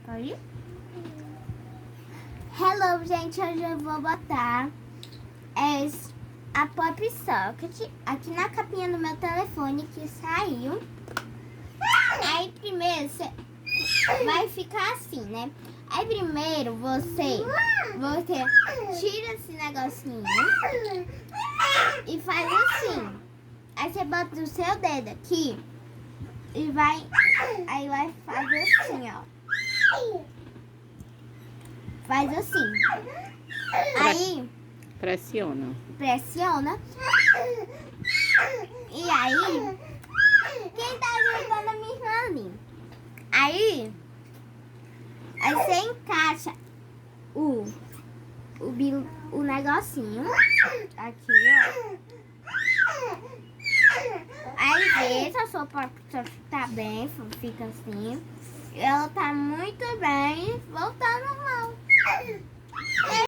Pode? Hello, gente. Hoje eu vou botar a popssocket aqui na capinha do meu telefone que saiu. Aí primeiro você vai ficar assim, né? Aí primeiro você tira esse negocinho e faz assim. Aí você bota o seu dedo aqui e vai fazer assim, ó. Faz assim. Aí pressiona. E aí quem tá ajudando a minha irmã ali? Aí você encaixa o negocinho aqui, ó. Aí vê se a sua porta tá bem, fica assim. Ela tá muito bem. Voltando